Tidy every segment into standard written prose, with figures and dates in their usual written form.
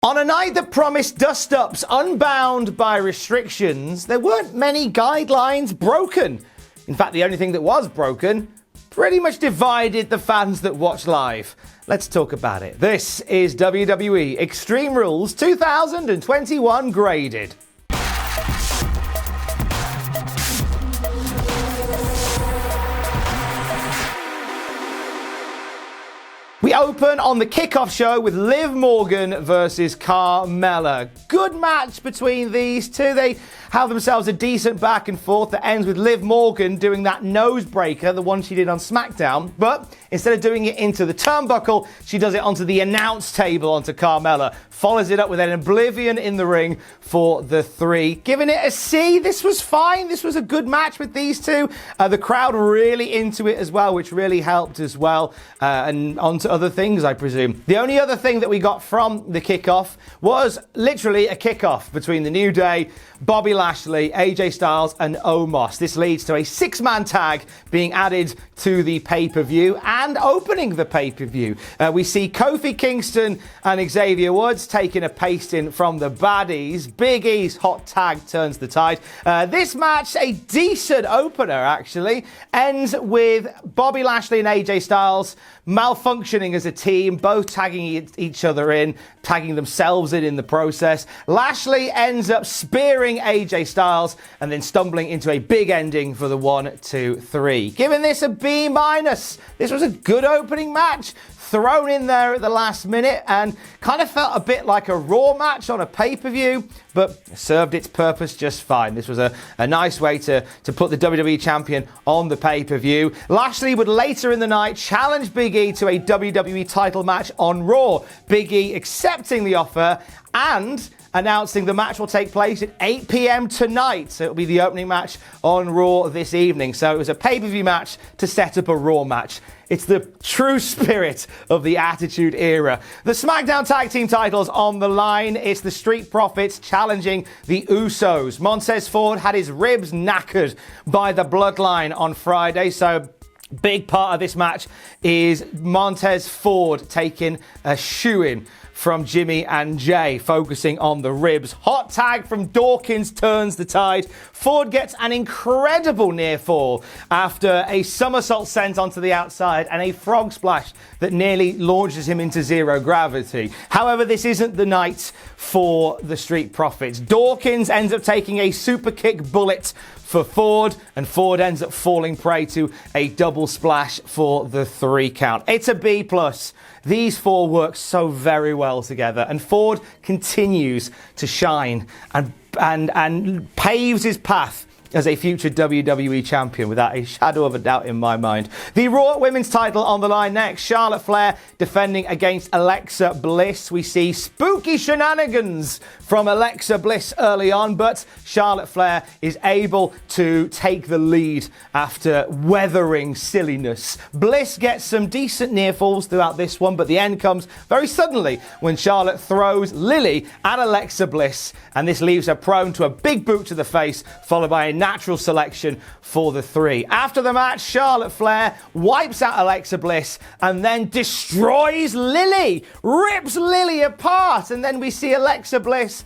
On a night that promised dust-ups unbound by restrictions, there weren't many guidelines broken. In fact, the only thing that was broken pretty much divided the fans that watch live. Let's talk about it. This is WWE Extreme Rules 2021 Graded. We open on the Kickoff show with Liv Morgan versus Carmella. Good match between these two. They have themselves a decent back and forth that ends with Liv Morgan doing that nose breaker, the one she did on SmackDown. But instead of doing it into the turnbuckle, she does it onto the announce table onto Carmella. Follows it up with an oblivion in the ring for the three. Giving it a C. This was fine. This was a good match with these two. The crowd really into it as well, which really helped as well. And onto other things, I presume. The only other thing that we got from the kickoff was literally a kickoff between the New Day, Bobby Lashley, AJ Styles, and Omos. This leads to a six-man tag being added to the pay-per-view and opening the pay-per-view. We see Kofi Kingston and Xavier Woods taking a pasting from the baddies. Big E's hot tag turns the tide. This match, a decent opener actually, ends with Bobby Lashley and AJ Styles malfunctioning as a team, both tagging each other in, tagging themselves in the process. Lashley ends up spearing AJ Styles and then stumbling into a big ending for the 1, 2, 3. Giving this a B-. This was a good opening match, thrown in there at the last minute and kind of felt a bit like a Raw match on a pay-per-view, but served its purpose just fine. This was a nice way to put the WWE champion on the pay-per-view. Lashley would later in the night challenge Big E to a WWE title match on Raw. Big E accepting the offer and announcing the match will take place at 8 p.m. tonight. So it'll be the opening match on Raw this evening. So it was a pay-per-view match to set up a Raw match. It's the true spirit of the Attitude Era. The SmackDown Tag Team titles on the line. It's the Street Profits challenging the Usos. Montez Ford had his ribs knackered by the Bloodline on Friday. So big part of this match is Montez Ford taking a shoo-in from Jimmy and Jay, focusing on the ribs. Hot tag from Dawkins turns the tide. Ford gets an incredible near fall after a somersault sent onto the outside and a frog splash that nearly launches him into zero gravity. However, this isn't the night for the Street Profits. Dawkins ends up taking a super kick bullet for Ford, and Ford ends up falling prey to a double splash for the 3 count. It's a B+. These four work so very well together, and Ford continues to shine and paves his path as a future WWE champion without a shadow of a doubt in my mind. The Raw Women's title on the line next. Charlotte Flair defending against Alexa Bliss. We see spooky shenanigans from Alexa Bliss early on, but Charlotte Flair is able to take the lead after weathering silliness. Bliss gets some decent near falls throughout this one, but the end comes very suddenly when Charlotte throws Lily at Alexa Bliss, and this leaves her prone to a big boot to the face, followed by a natural selection for the 3. After the match, Charlotte Flair wipes out Alexa Bliss and then destroys Lily, rips Lily apart, and then we see Alexa Bliss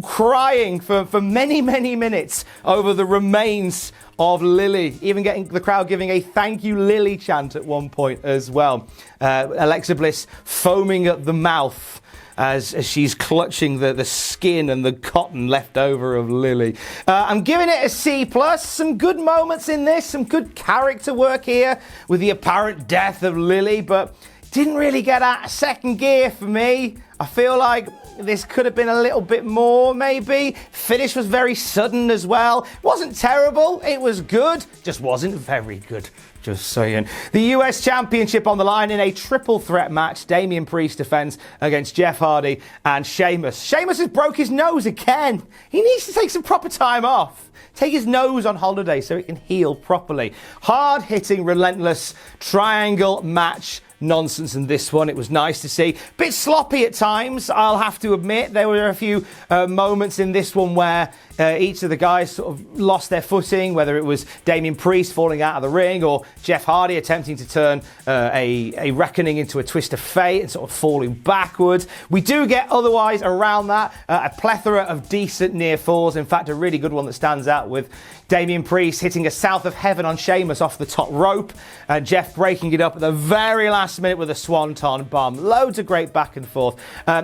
crying for many, many minutes over the remains of Lily, even getting the crowd giving a thank you Lily chant at one point as well. Alexa Bliss foaming at the mouth as she's clutching the skin and the cotton left over of Lily. I'm giving it a C+. Some good moments in this, some good character work here with the apparent death of Lily, but didn't really get out of second gear for me. I feel like this could have been a little bit more, maybe. Finish was very sudden as well. Wasn't terrible, it was good, just wasn't very good. Just saying. The US Championship on the line in a triple threat match. Damian Priest defends against Jeff Hardy and Sheamus. Sheamus has broke his nose again. He needs to take some proper time off. Take his nose on holiday so it can heal properly. Hard-hitting, relentless triangle match nonsense in this one. It was nice to see. Bit sloppy at times, I'll have to admit. There were a few moments in this one where each of the guys sort of lost their footing, whether it was Damian Priest falling out of the ring or Jeff Hardy attempting to turn a reckoning into a twist of fate and sort of falling backwards. We do get otherwise around that a plethora of decent near falls. In fact, a really good one that stands out with Damian Priest hitting a South of Heaven on Sheamus off the top rope, and Jeff breaking it up at the very last minute with a swanton bomb. Loads of great back and forth.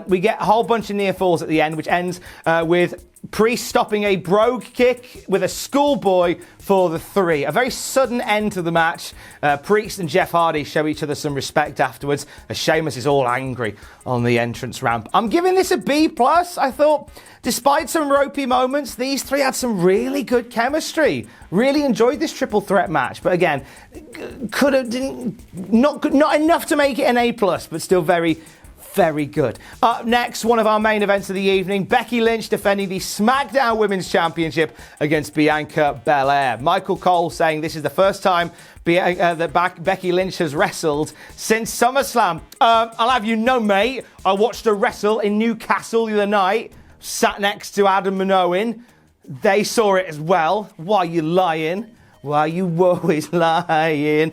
We get a whole bunch of near falls at the end, which ends with Priest stopping a brogue kick with a schoolboy for the 3. A very sudden end to the match. Priest and Jeff Hardy show each other some respect afterwards as Sheamus is all angry on the entrance ramp. I'm giving this a B+. I thought, despite some ropey moments, these 3 had some really good chemistry. Really enjoyed this triple threat match. But again, not enough to make it an A+, but still very good. Up next, one of our main events of the evening, Becky Lynch defending the SmackDown Women's Championship against Bianca Belair. Michael Cole saying this is the first time that Becky Lynch has wrestled since SummerSlam. I'll have you know, mate, I watched her wrestle in Newcastle the other night, sat next to Adam and Owen. They saw it as well. Why are you lying? Why are you always lying?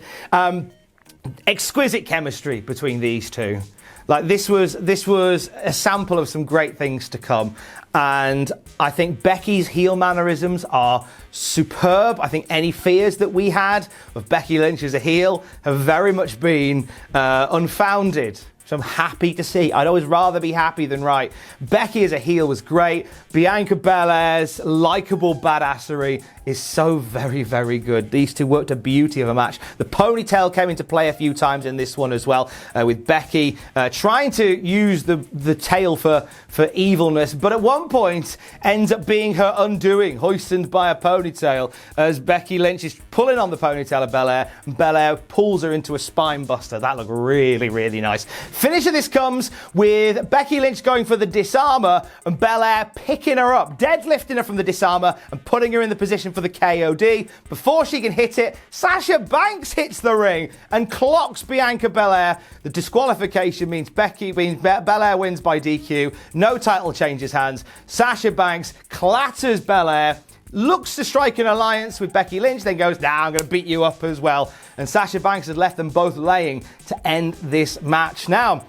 Exquisite chemistry between these two. Like this was a sample of some great things to come. And I think Becky's heel mannerisms are superb. I think any fears that we had of Becky Lynch as a heel have very much been unfounded. So I'm happy to see. I'd always rather be happy than right. Becky as a heel was great. Bianca Belair's likeable badassery is so very good. These two worked a beauty of a match. The ponytail came into play a few times in this one as well, with Becky trying to use the tail for evilness, but at one point ends up being her undoing, hoisted by a ponytail as Becky Lynch is pulling on the ponytail of Belair, and Belair pulls her into a spine buster. That looked really nice. Finish of this comes with Becky Lynch going for the disarmer and Belair picking her up, deadlifting her from the disarmer and putting her in the position for the KOD. Before she can hit it, Sasha Banks hits the ring and clocks Bianca Belair. The disqualification means Belair wins by DQ. No title changes hands. Sasha Banks clatters Belair, looks to strike an alliance with Becky Lynch, then goes, nah, I'm going to beat you up as well. And Sasha Banks has left them both laying to end this match. Now,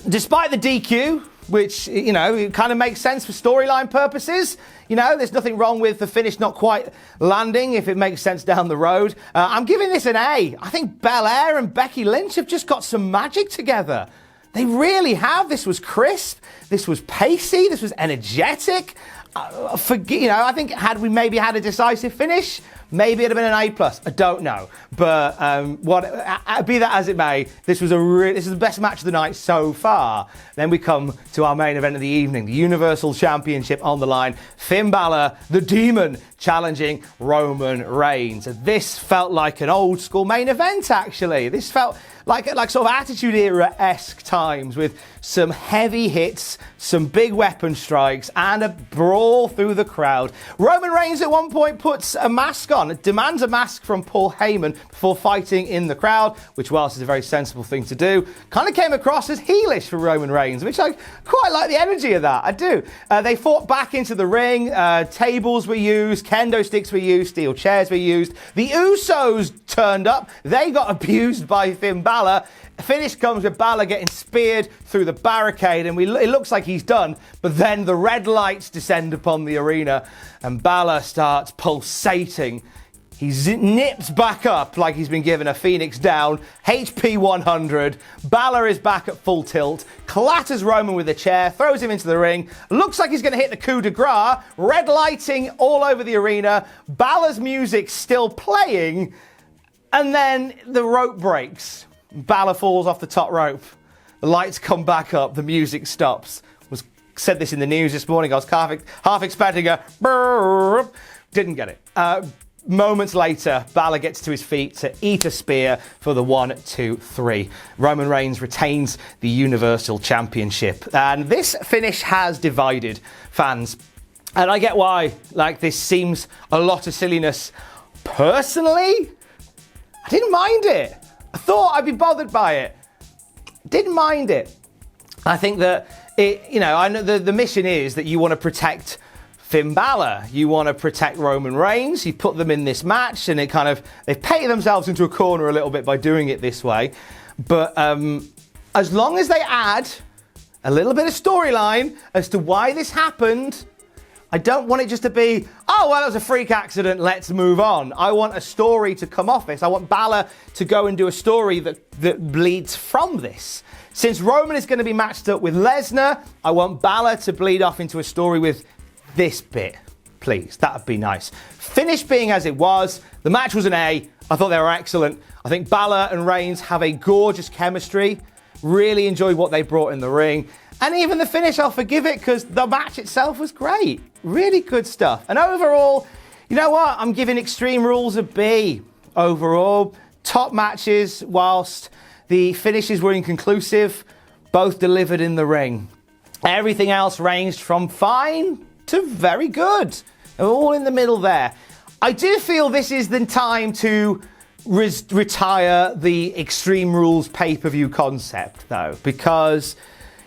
despite the DQ, which, you know, it kind of makes sense for storyline purposes. You know, there's nothing wrong with the finish not quite landing if it makes sense down the road. I'm giving this an A. I think Belair and Becky Lynch have just got some magic together. They really have. This was crisp. This was pacey. This was energetic. I think had we maybe had a decisive finish, maybe it'd have been an A+. I don't know, but be that as it may, this is the best match of the night so far. Then we come to our main event of the evening, the Universal Championship on the line. Finn Balor, the Demon, challenging Roman Reigns. This felt like an old school main event. Actually, this felt like sort of Attitude Era-esque times with some heavy hits, some big weapon strikes, and a brawl through the crowd. Roman Reigns at one point puts a mask on, demands a mask from Paul Heyman before fighting in the crowd, which, whilst is a very sensible thing to do, kind of came across as heelish for Roman Reigns, which I quite like the energy of that. I do. They fought back into the ring. Tables were used, kendo sticks were used, steel chairs were used. The Usos turned up. They got abused by Finn Balor. Finish comes with Balor getting speared through the barricade, and it looks like he's done, but then the red lights descend upon the arena and Balor starts pulsating. He nips back up like he's been given a Phoenix down, HP 100. Balor is back at full tilt, clatters Roman with a chair, throws him into the ring. Looks like he's going to hit the coup de grace. Red lighting all over the arena. Balor's music still playing, and then the rope breaks. Balor falls off the top rope. The lights come back up. The music stops. Said this in the news this morning. I was half expecting a burp. Didn't get it. Moments later, Balor gets to his feet to eat a spear for the 1, 2, 3. Roman Reigns retains the Universal Championship. And this finish has divided fans. And I get why. Like, this seems a lot of silliness. Personally, I didn't mind it. I thought I'd be bothered by it. Didn't mind it. I think that I know the mission is that you want to protect Finn Balor, you want to protect Roman Reigns, you put them in this match, and they've painted themselves into a corner a little bit by doing it this way. But as long as they add a little bit of storyline as to why this happened, I don't want it just to be, oh, well, it was a freak accident, let's move on. I want a story to come off this. I want Balor to go and do a story that bleeds from this. Since Roman is going to be matched up with Lesnar, I want Balor to bleed off into a story with this bit. Please, that would be nice. Finish being as it was, the match was an A. I thought they were excellent. I think Balor and Reigns have a gorgeous chemistry. Really enjoyed what they brought in the ring. And even the finish, I'll forgive it because the match itself was great. Really good stuff. And overall, you know what? I'm giving Extreme Rules a B. Overall, top matches, whilst the finishes were inconclusive, both delivered in the ring. Everything else ranged from fine to very good. All in the middle there. I do feel this is the time to retire the Extreme Rules pay-per-view concept, though, because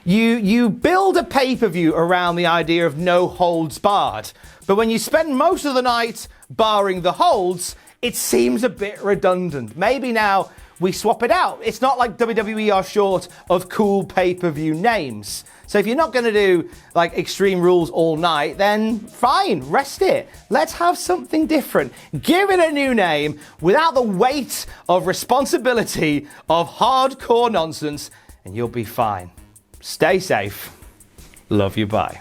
you build a pay-per-view around the idea of no holds barred. But when you spend most of the night barring the holds, it seems a bit redundant. Maybe now we swap it out. It's not like WWE are short of cool pay-per-view names. So if you're not going to do like Extreme Rules all night, then fine, rest it. Let's have something different. Give it a new name without the weight of responsibility of hardcore nonsense, and you'll be fine. Stay safe. Love you, bye.